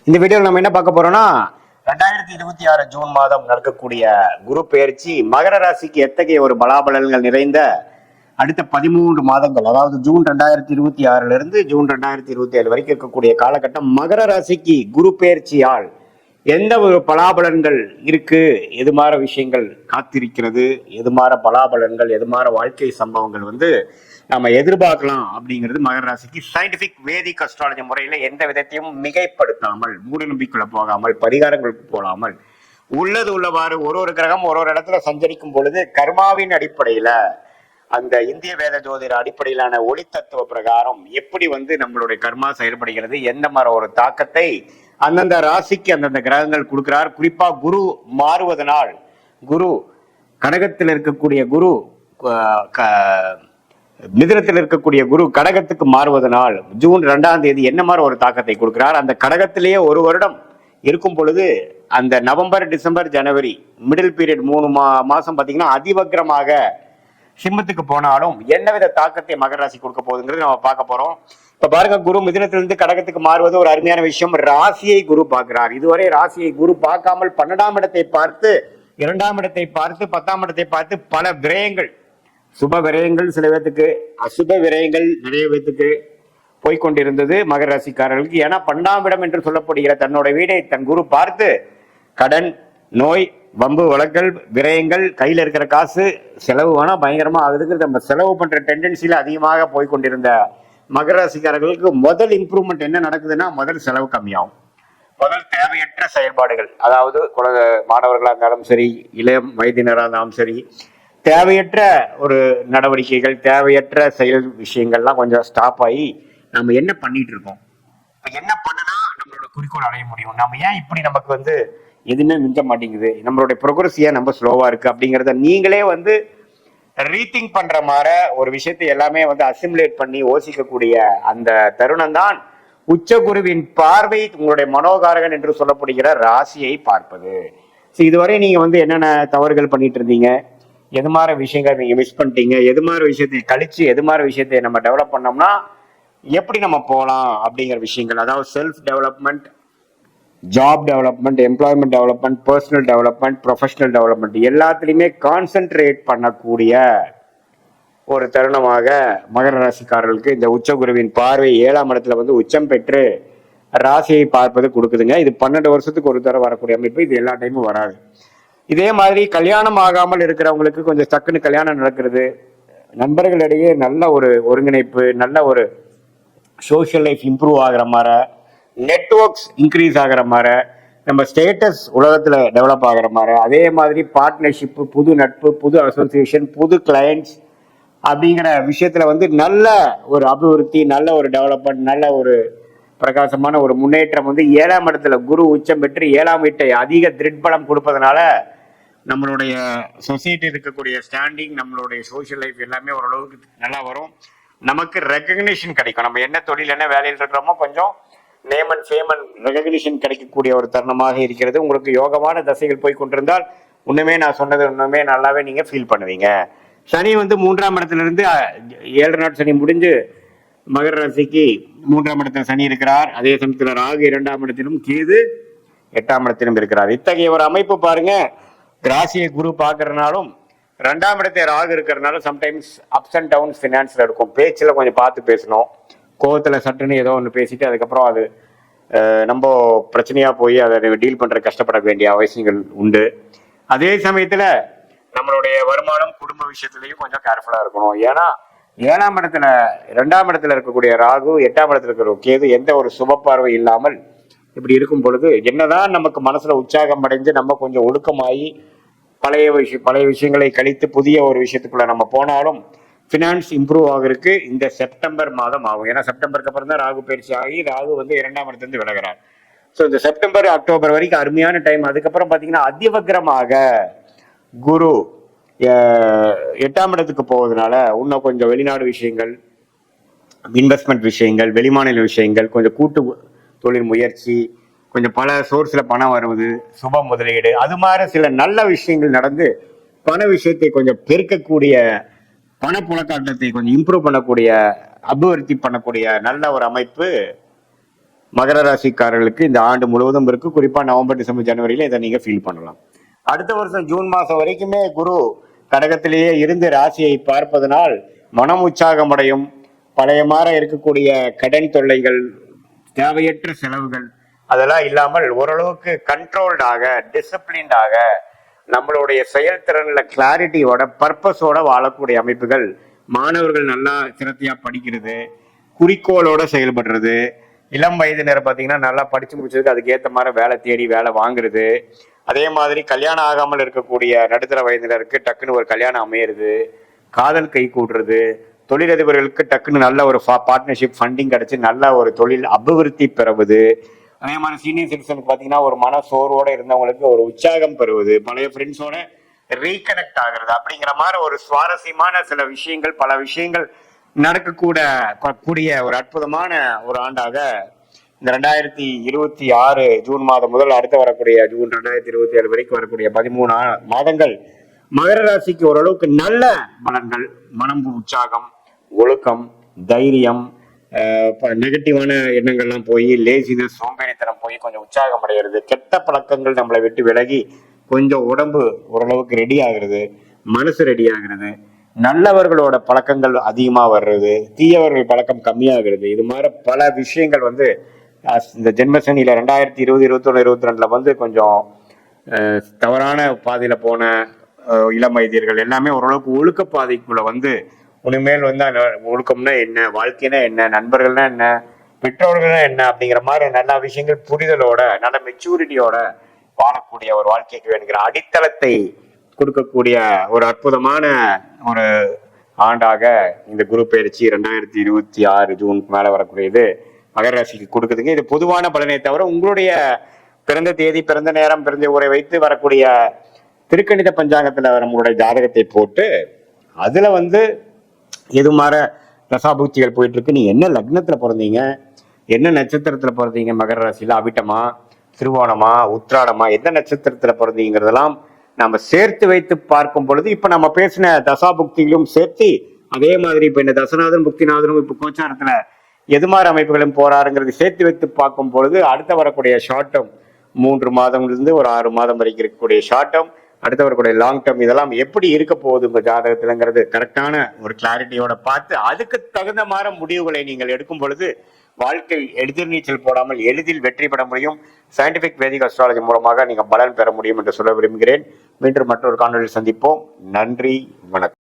இந்த வீடியோவில் நம்ம என்ன பார்க்க போறோம்னா 2026 ஜூன் மாதம் நடக்கக்கூடிய குரு பெயர்ச்சி மகர ராசிக்கு எத்தகைய ஒரு பலாபலன்கள் நிறைந்த அடுத்த 13 மாதங்கள், அதாவது ஜூன் 2026 இருந்து ஜூன் 2027 வரைக்கும் இருக்கக்கூடிய காலகட்டம் மகர ராசிக்கு குரு பெயர்ச்சியால் எந்த ஒரு பலாபலன்கள் இருக்கு, எது மாற விஷயங்கள் காத்திருக்கிறது, எது மாற பலாபலன்கள், எது மாற வாழ்க்கை சம்பவங்கள் நம்ம எதிர்பார்க்கலாம் அப்படிங்கிறது மகர ராசிக்கு சயின்டிபிக் வேதிக் அஸ்ட்ராலஜி முறையில எந்த விதத்தையும் மிகைப்படுத்தாமல், மூட நம்பிக்கைக்குள்ள போகாமல், பரிகாரங்களுக்கு போகாமல் உள்ளது உள்ளவாறு ஒரு கிரகம் ஒரு இடத்துல சஞ்சரிக்கும் பொழுது கர்மாவின் அடிப்படையில அந்த இந்திய வேத ஜோதிட அடிப்படையிலான ஒளி தத்துவ பிரகாரம் எப்படி நம்மளுடைய கர்மா செயல்படுகிறது, எந்த மாதிரி ஒரு தாக்கத்தை அந்தந்த ராசிக்கு அந்தந்த கிரகங்கள் கொடுக்கிறார். குறிப்பா குரு மாறுவதனால், குரு கடகத்தில் இருக்கக்கூடிய குரு மிதுனத்தில் இருக்கக்கூடிய குரு கடகத்துக்கு மாறுவதனால் ஜூன் 2ஆம் தேதி என்ன மாதிரி ஒரு தாக்கத்தை கொடுக்கிறார். அந்த கடகத்திலேயே ஒரு வருடம் இருக்கும் பொழுது அந்த நவம்பர், டிசம்பர், ஜனவரி மிடில் பீரியட் 3 மாசம் பார்த்தீங்கன்னா அதிவக்ரமாக சிம்மத்துக்கு போனாலும் என்னவித தாக்கத்தை மகர ராசி கொடுக்க போகுதுங்கிறது நம்ம பார்க்க போறோம். இப்ப பாருங்க, குரு மிதுனத்திலிருந்து கடகத்துக்கு மாறுவது ஒரு அருமையான விஷயம். ராசியை குரு பார்க்கிறார். இதுவரை ராசியை குரு பார்க்காமல் 12ஆம் இடத்தை பார்த்து, 2ஆம் இடத்தை பார்த்து, 10ஆம் இடத்தை பார்த்து பல விரயங்கள், சுப விரயங்கள் சில பேத்துக்கு, அசுப விரயங்கள் நிறைய பேத்துக்கு போய்கொண்டிருந்தது மகர ராசிக்காரர்களுக்கு. ஏன்னா 12ஆம் இடம் என்று சொல்லப்படுகிற தன்னோட வீடை தன் குரு பார்த்து கடன், நோய், வம்பு வழக்கல், விரயங்கள், கையில இருக்கிற காசு செலவு வேணா பயங்கரமா ஆகுதுக்கு நம்ம செலவு பண்ற டெண்டன்சியில அதிகமாக போய்கொண்டிருந்த மகர ராசிக்காரர்களுக்கு முதல் இம்ப்ரூவ்மெண்ட் என்ன நடக்குதுன்னா, முதல் செலவு கம்மியாகும். முதல் தேவையற்ற செயல்பாடுகள், அதாவது மாணவர்களாக இருந்தாலும் சரி, இளம் வயதினராக இருந்தாலும் சரி, தேவையற்ற ஒரு நடவடிக்கைகள், தேவையற்ற செயல் விஷயங்கள்லாம் கொஞ்சம் ஸ்டாப் ஆகி நம்ம என்ன பண்ணிட்டு இருக்கோம், என்ன பண்ணனா நம்மளோட குறிக்கோள் அடைய முடியும், நம்ம ஏன் இப்படி நமக்கு எதுவுமே மிஞ்ச மாட்டேங்குது, நம்மளுடைய ப்ரோக்ரஸ் ஏன் நம்ம ஸ்லோவா இருக்கு அப்படிங்கிறத நீங்களே ரீதிங்க் பண்ற மாதிரி ஒரு விஷயத்தை எல்லாமே அசிமுலேட் பண்ணி யோசிக்கக்கூடிய அந்த தருணம் தான் உச்சகுருவின் பார்வை உங்களுடைய மனோகாரகன் என்று சொல்லப்படுகிற ராசியை பார்ப்பது. இதுவரை நீங்க என்னென்ன தவறுகள் பண்ணிட்டு இருந்தீங்க, எது மாதிரி விஷயங்கள் நீங்க மிஸ் பண்ணிட்டீங்க, எது மாதிரி விஷயத்தை கழிச்சு எது மாதிரி விஷயத்தை நம்ம டெவலப் பண்ணோம்னா எப்படி நம்ம போகலாம் அப்படிங்கிற விஷயங்கள், அதாவது self development, job development, employment development, personal development, professional development எல்லாத்துலேயுமே கான்சென்ட்ரேட் பண்ணக்கூடிய ஒரு தருணமாக மகர ராசிக்காரர்களுக்கு இந்த உச்சகுருவின் பார்வை 7ஆம் இடத்துல உச்சம் பெற்று ராசியை பார்ப்பது கொடுக்குதுங்க. இது 12 வருஷத்துக்கு ஒரு தடவை வரக்கூடிய அமைப்பு. இது எல்லா டைமும் வராது. இதே மாதிரி கல்யாணம் ஆகாமல் இருக்கிறவங்களுக்கு கொஞ்சம் டக்குன்னு கல்யாணம் நடக்கிறது, நண்பர்களிடையே நல்ல ஒரு ஒருங்கிணைப்பு, நல்ல ஒரு சோஷியல் லைஃப் இம்ப்ரூவ் ஆகிற மாதிரி, நெட்வொர்க்ஸ் இன்க்ரீஸ் ஆகிற மாதிரி, நம்ம ஸ்டேட்டஸ் உலகத்தில் டெவலப் ஆகிற மாதிரி, அதே மாதிரி பார்ட்னர்ஷிப்பு, புது நட்பு, புது அசோசியேஷன், புது கிளையண்ட்ஸ் அப்படிங்கிற விஷயத்தில் நல்ல ஒரு அபிவிருத்தி, நல்ல ஒரு டெவலப்மெண்ட், நல்ல ஒரு பிரகாசமான ஒரு முன்னேற்றம் 7ஆம் இடத்துல குரு உச்சம் பெற்று 7ஆம் வீட்டை அதிக திருட்பலம் கொடுப்பதனால நம்மளுடைய சொசைட்டி இருக்கக்கூடிய ஸ்டாண்டிங், நம்மளுடைய சோஷியல் லைஃப் எல்லாமே ஓரளவுக்கு நல்லா வரும். நமக்கு ரெகக்னிஷன் கிடைக்கும். நம்ம என்ன தொழில், என்ன வேலையில் இருக்கிறோமோ கொஞ்சம் name and fame and recognition கிடைக்கக்கூடிய ஒரு தருணமாக இருக்கிறது. உங்களுக்கு யோகமான தசைகள் போய் கொண்டிருந்தால் இன்னுமே நான் சொன்னது இன்னுமே நல்லாவே நீங்க ஃபீல் பண்ணுவீங்க. சனி 3ஆம் இடத்துல இருந்து 7 நாள் சனி முடிஞ்சு மகர ராசிக்கு 3ஆம் இடத்துல சனி இருக்கிறார். அதே சமயத்தில் ராகு 2ஆம் இடத்திலும், கேது 8ஆம் இடத்திலும் இருக்கிறார். இத்தகைய ஒரு அமைப்பு பாருங்க. ராசியை குரு பார்க்கறதுனாலும் 2ஆம் இடத்தை ராகு இருக்கிறதுனால சம்டைம்ஸ் அப்ஸ் அண்ட் டவுன்ஸ் ஃபினான்ஸ்ல இருக்கும். பேச்சுல கொஞ்சம் பார்த்து பேசணும். கோவத்துல சட்டுன்னு ஏதோ ஒன்று பேசிட்டு அதுக்கப்புறம் அது நம்ம பிரச்சனையா போய் அதை டீல் பண்ற கஷ்டப்பட வேண்டிய அவசியங்கள் உண்டு. அதே சமயத்துல நம்மளுடைய வருமானம், குடும்ப விஷயத்திலையும் கொஞ்சம் கேர்ஃபுல்லா இருக்கணும். ஏன்னா 7ஆம் இடத்துல 2ஆம் இடத்துல இருக்கக்கூடிய ராகு, 8ஆம் இடத்துல இருக்கிற கேது எந்த ஒரு சுப பார்வை இல்லாமல் இப்படி இருக்கும் பொழுது என்னதான் நமக்கு மனசுல உற்சாகம் அடைஞ்சு நம்ம கொஞ்சம் ஒழுக்கமாகி பழைய விஷயங்களை கழித்து புதிய ஒரு விஷயத்துக்குள்ள நம்ம போனாலும் ஃபினான்ஸ் இம்ப்ரூவ் ஆகிறதுக்கு இந்த செப்டம்பர் மாதம் ஆகும். ஏன்னா செப்டம்பருக்கு அப்புறம் தான் ராகு பயிற்சி ஆகி ராகு 2ஆம் இடத்துல விலகிறார். ஸோ இந்த செப்டம்பர், அக்டோபர் வரைக்கும் அருமையான டைம். அதுக்கப்புறம் பார்த்தீங்கன்னா அதிவக்ரமாக குரு 8ஆம் இடத்துக்கு போவதனால இன்னும் கொஞ்சம் வெளிநாடு விஷயங்கள், இன்வெஸ்ட்மெண்ட் விஷயங்கள், வெளிமாநில விஷயங்கள், கொஞ்சம் கூட்டு தொழில் முயற்சி, கொஞ்சம் பல சோர்ஸ்ல பணம் வருவது, சுப முதலீடு, அது மாதிரி சில நல்ல விஷயங்கள் நடந்து பண விஷயத்தை கொஞ்சம் பெருக்கக்கூடிய, பணப்புழக்காட்டத்தை கொஞ்சம் இம்ப்ரூவ் பண்ணக்கூடிய, அபிவிருத்தி பண்ணக்கூடிய நல்ல ஒரு அமைப்பு மகர ராசிக்காரர்களுக்கு இந்த ஆண்டு முழுவதும் இருக்கு. குறிப்பா நவம்பர், டிசம்பர், ஜனவரியில இதை நீங்க ஃபீல் பண்ணலாம். அடுத்த வருஷம் ஜூன் மாசம் வரைக்குமே குரு கடகத்திலேயே இருந்து ராசியை பார்ப்பதனால் மனம் உற்சாகமடையும். பழைய மாற இருக்கக்கூடிய கடன் தொல்லைகள், தேவையற்ற செலவுகள் அதெல்லாம் இல்லாமல் ஓரளவுக்கு கண்ட்ரோல்டாக, டிசிப்ளின்டாக, நம்மளுடைய செயல்திறன்ல கிளாரிட்டியோட, பர்பஸோட வாழக்கூடிய அமைப்புகள். மாணவர்கள் நல்லா சிரத்தையா படிக்கிறது, குறிக்கோளோட செயல்படுறது. இளம் வயதினர் பார்த்தீங்கன்னா நல்லா படிச்சு முடிச்சதுக்கு அதுக்கேற்ற மாதிரி வேலை தேடி வேலை வாங்குறது. அதே மாதிரி கல்யாணம் ஆகாமல் இருக்கக்கூடிய நடுத்தர வயதினருக்கு டக்குன்னு ஒரு கல்யாணம் அமையிறது, காதல் கை கூடுறது, தொழிலதிபர்களுக்கு டக்குன்னு நல்ல ஒரு பார்ட்னர்ஷிப் ஃபண்டிங் கிடைச்சி நல்ல ஒரு தொழில் அபிவிருத்தி பெறுவது. அதே மாதிரி சீனியர் சிட்டிசனுக்கு பார்த்தீங்கன்னா ஒரு மன சோர்வோட இருந்தவங்களுக்கு ஒரு உற்சாகம் பெறுவது, பழைய ஃப்ரெண்ட்ஸோட ரீகனெக்ட் ஆகுறது, அப்படிங்கிற மாதிரி ஒரு சுவாரஸ்யமான சில விஷயங்கள், பல விஷயங்கள் நடக்கக்கூடிய ஒரு அற்புதமான ஒரு ஆண்டாக இந்த 2026 ஜூன் மாதம் முதல் அடுத்து வரக்கூடிய ஜூன் 2027 வரைக்கும் வரக்கூடிய 13 மாதங்கள் மகர ராசிக்கு ஓரளவுக்கு நல்ல பலன்கள். மனம் உற்சாகம், ஒழுக்கம், தைரியம், நெகட்டிவான எண்ணங்கள்லாம் போய் லேசினஸ், சோம்பேறித்தனம் போய் கொஞ்சம் உற்சாகம் அடைகிறது. கெட்ட பழக்கங்கள் நம்மளை விட்டு விலகி கொஞ்சம் உடம்பு ஓரளவுக்கு ரெடி ஆகுறது, மனசு ரெடி ஆகுறது, நல்லவர்களோட பழக்கங்கள் அதிகமா வர்றது, தீயவர்கள் பழக்கம் கம்மியாகிறது. இது மாதிரி பல விஷயங்கள் இந்த ஜென்மசனியில 2020, 21, 22 கொஞ்சம் தவறான பாதையில போன இளம் வயதியர்கள் எல்லாமே ஓரளவுக்கு ஒழுக்க பாதைக்குள்ள உனிமேல் ஒழுக்கம்னா என்ன, வாழ்க்கைனா என்ன, நண்பர்கள்னா என்ன, பெற்றோர்கள்னா என்ன அப்படிங்கிற மாதிரி நல்ல விஷயங்கள் புரிதலோட, நல்ல மெச்சூரிட்டியோட வாழக்கூடிய ஒரு வாழ்க்கைக்கு வேணுங்கிற அடித்தளத்தை கொடுக்கக்கூடிய ஒரு அற்புதமான ஒரு ஆண்டாக இந்த குரு பயிற்சி 2026 ஜூனுக்கு மேல வரக்கூடியது மகர ராசிக்கு கொடுக்குதுங்க. இது பொதுவான பலனை தவிர உங்களுடைய பிறந்த தேதி, பிறந்த நேரம், பிறந்த ஊரை வைத்து வரக்கூடிய திருக்கணித பஞ்சாங்கத்துல நம்மளுடைய ஜாதகத்தை போட்டு அதுல எது மாதிரி தசாபுக்திகள் போயிட்டு இருக்கு, நீங்க என்ன லக்னத்துல பிறந்தீங்க, என்ன நட்சத்திரத்துல பிறந்தீங்க, மகர ராசியில அவிட்டமா, திருவோணமா, உத்திராடமா, எந்த நட்சத்திரத்துல பிறந்தீங்கிறதெல்லாம் நம்ம சேர்த்து வைத்து பார்க்கும் பொழுது இப்ப நம்ம பேசின தசாபுக்திகளும் சேர்த்து அதே மாதிரி இப்ப இந்த தசநாதன் புக்திநாதனும் இப்ப கோச்சாரத்துல எது மாதிரி அமைப்புகளும் போறாருங்கிறது சேர்த்து வைத்து பார்க்கும் பொழுது அடுத்த வரக்கூடிய ஷார்ட் டேர்ம் 3 மாதம்லேருந்து ஒரு 6 மாதம் வரைக்கும் இருக்கக்கூடிய ஷார்ட் டேர்ம், அடுத்த வரக்கூடிய லாங் டேர்ம், இதெல்லாம் எப்படி இருக்க போகுது உங்க ஜாதகத்துலங்கிறது கரெக்டான ஒரு கிளாரிட்டியோட பார்த்து அதுக்கு தகுந்த மாதிரி முடிவுகளை நீங்கள் எடுக்கும் பொழுது வாழ்க்கை எதிர்நீச்சல் போடாமல் எளிதில் வெற்றி பெற முடியும். சயின்டிபிக் வேதிக் அஸ்ட்ராலஜி மூலமாக நீங்க பலன் பெற முடியும் என்று சொல்ல விரும்புகிறேன். மீண்டும் மற்றொரு காணொலியில் சந்திப்போம். நன்றி, வணக்கம்.